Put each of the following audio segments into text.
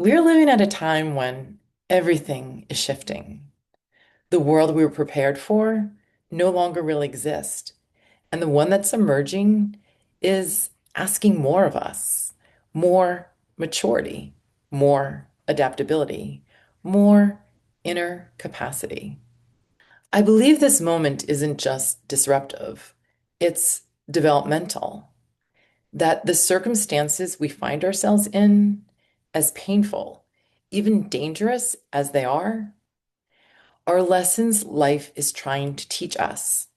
We're living at a time when everything is shifting. The world we were prepared for no longer really exists. And the one that's emerging is asking more of us, more maturity, more adaptability, more inner capacity. I believe this moment isn't just disruptive, it's developmental. That the circumstances we find ourselves in, as painful, even dangerous as they are lessons life is trying to teach us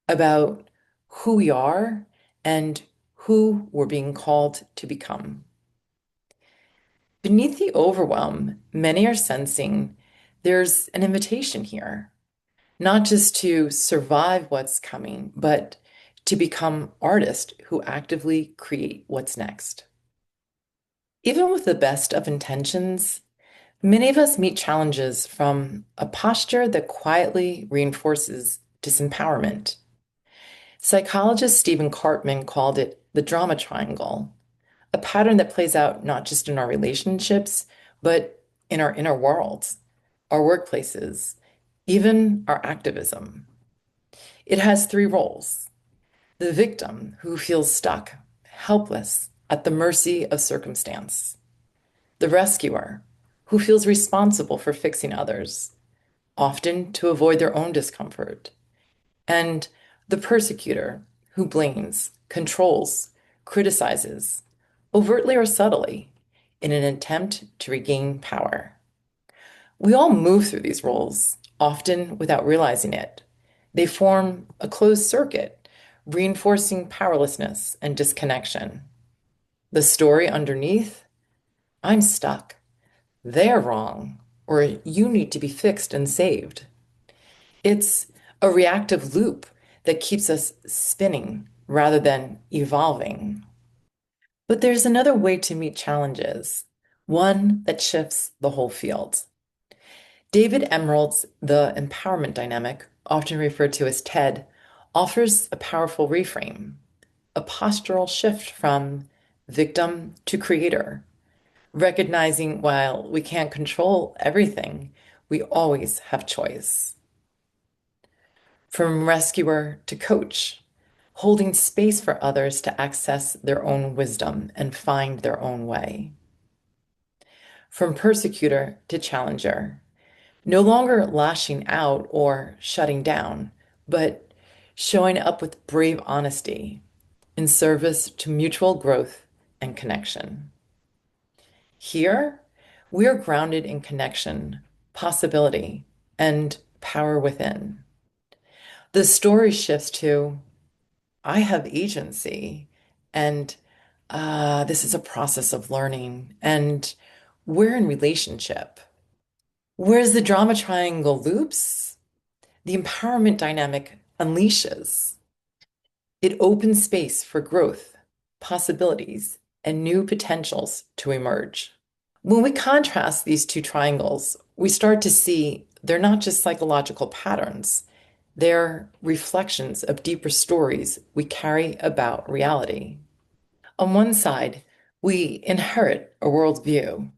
about who we are and who we're being called to become. Beneath the overwhelm, many are sensing there's an invitation here, not just to survive what's coming, but to become artists who actively create what's next. Even with the best of intentions, many of us meet challenges from a posture that quietly reinforces disempowerment. Psychologist Stephen Cartman called it the drama triangle, a pattern that plays out not just in our relationships, but in our inner worlds, our workplaces, even our activism. It has three roles: the victim who feels stuck, helpless, at the mercy of circumstance; the rescuer who feels responsible for fixing others, often to avoid their own discomfort; and the persecutor who blames, controls, criticizes, overtly or subtly, in an attempt to regain power. We all move through these roles, often without realizing it. They form a closed circuit, reinforcing powerlessness and disconnection. The story underneath: I'm stuck, they're wrong, or you need to be fixed and saved. It's a reactive loop that keeps us spinning rather than evolving. But there's another way to meet challenges, one that shifts the whole field. David Emerald's The Empowerment Dynamic, often referred to as TED, offers a powerful reframe, a postural shift from victim to creator, recognizing while we can't control everything, we always have choice. From rescuer to coach, holding space for others to access their own wisdom and find their own way. From persecutor to challenger, no longer lashing out or shutting down, but showing up with brave honesty in service to mutual growth and connection. Here, we are grounded in connection, possibility, and power within. The story shifts to I have agency, and this is a process of learning, and we're in relationship. Whereas the drama triangle loops, the empowerment dynamic unleashes. It opens space for growth, possibilities, and new potentials to emerge. When we contrast these two triangles, we start to see they're not just psychological patterns, they're reflections of deeper stories we carry about reality. On one side, we inherit a worldview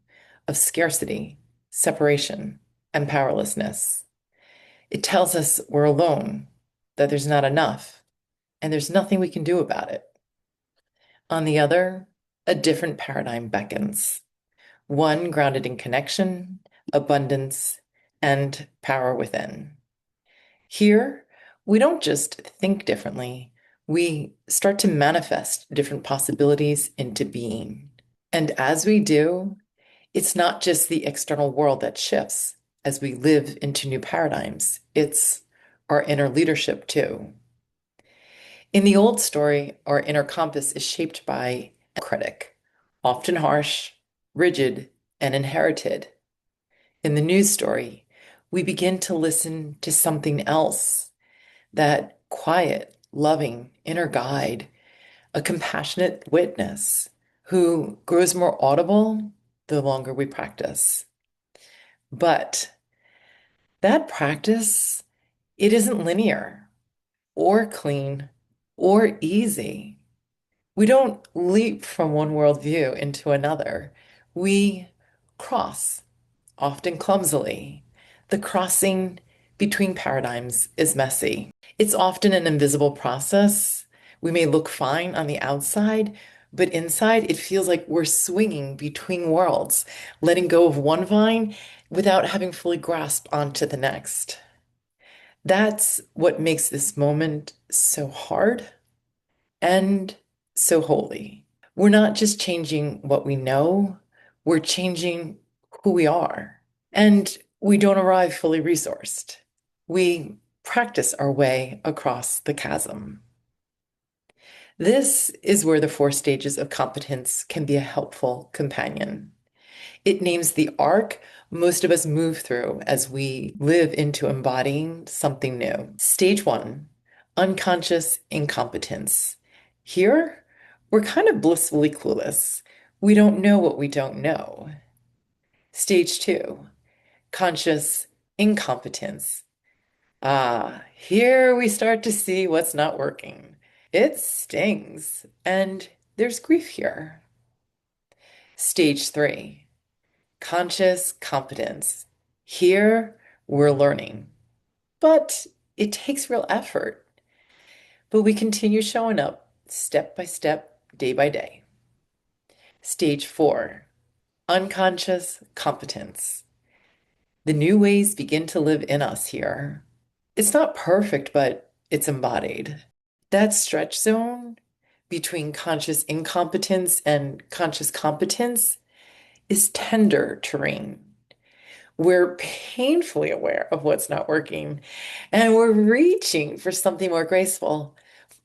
of scarcity, separation, and powerlessness. It tells us we're alone, that there's not enough, and there's nothing we can do about it. On the other, a different paradigm beckons, one grounded in connection, abundance, and power within. Here, we don't just think differently, we start to manifest different possibilities into being. And as we do, it's not just the external world that shifts as we live into new paradigms, it's our inner leadership too. In the old story, our inner compass is shaped by a critic, often harsh, rigid, and inherited. In the new story, we begin to listen to something else, that quiet, loving inner guide, a compassionate witness who grows more audible the longer we practice. But that practice, it isn't linear or clean or easy. We don't leap from one worldview into another. We cross, often clumsily. The crossing between paradigms is messy. It's often an invisible process. We may look fine on the outside, but inside it feels like we're swinging between worlds, letting go of one vine without having fully grasped onto the next. That's what makes this moment so hard and so holy. We're not just changing what we know, we're changing who we are. And we don't arrive fully resourced. We practice our way across the chasm. This is where the four stages of competence can be a helpful companion. It names the arc most of us move through as we live into embodying something new. Stage one, unconscious incompetence. Here, we're kind of blissfully clueless. We don't know what we don't know. Stage two, conscious incompetence. Ah, here we start to see what's not working. It stings, and there's grief here. Stage three, conscious competence. Here we're learning, but it takes real effort. But we continue showing up step by step, day by day. Stage four, unconscious competence. The new ways begin to live in us here. It's not perfect, but it's embodied. That stretch zone between conscious incompetence and conscious competence is tender terrain. We're painfully aware of what's not working, and we're reaching for something more graceful,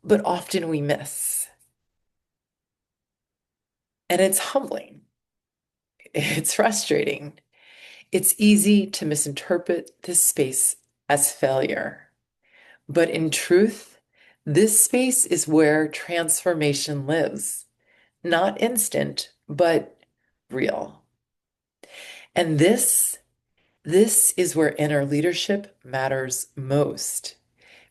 but often we miss. And it's humbling. It's frustrating. It's easy to misinterpret this space as failure. But in truth, this space is where transformation lives. Not instant, but real. And this is where inner leadership matters most.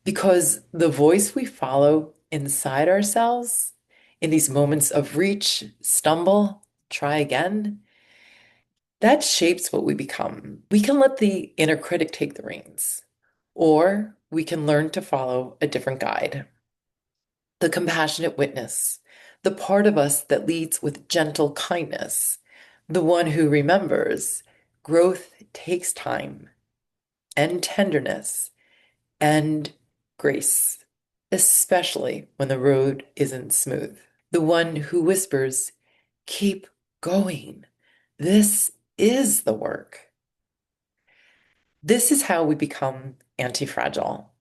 Because the voice we follow inside ourselves in these moments of reach, stumble, try again, that shapes what we become. We can let the inner critic take the reins, or we can learn to follow a different guide. The compassionate witness, the part of us that leads with gentle kindness, the one who remembers growth takes time and tenderness and grace, especially when the road isn't smooth. The one who whispers, keep going. This is the work. This is how we become anti-fragile,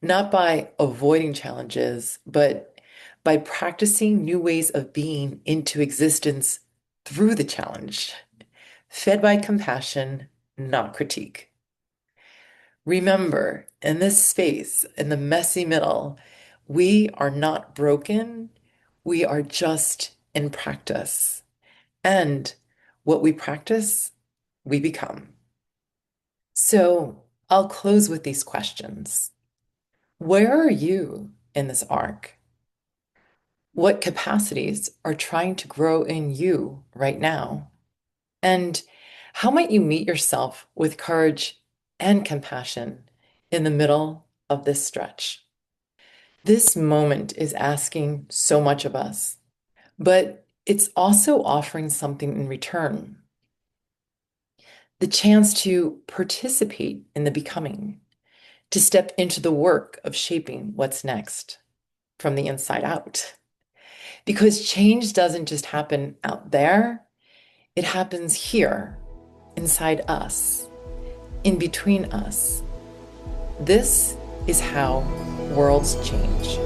not by avoiding challenges, but by practicing new ways of being into existence through the challenge, fed by compassion, not critique. Remember, in this space, in the messy middle, we are not broken. We are just in practice. And what we practice, we become. So I'll close with these questions. Where are you in this arc? What capacities are trying to grow in you right now? And how might you meet yourself with courage and compassion in the middle of this stretch? This moment is asking so much of us, but it's also offering something in return. The chance to participate in the becoming, to step into the work of shaping what's next from the inside out. Because change doesn't just happen out there, it happens here, inside us, in between us. This is how worlds change.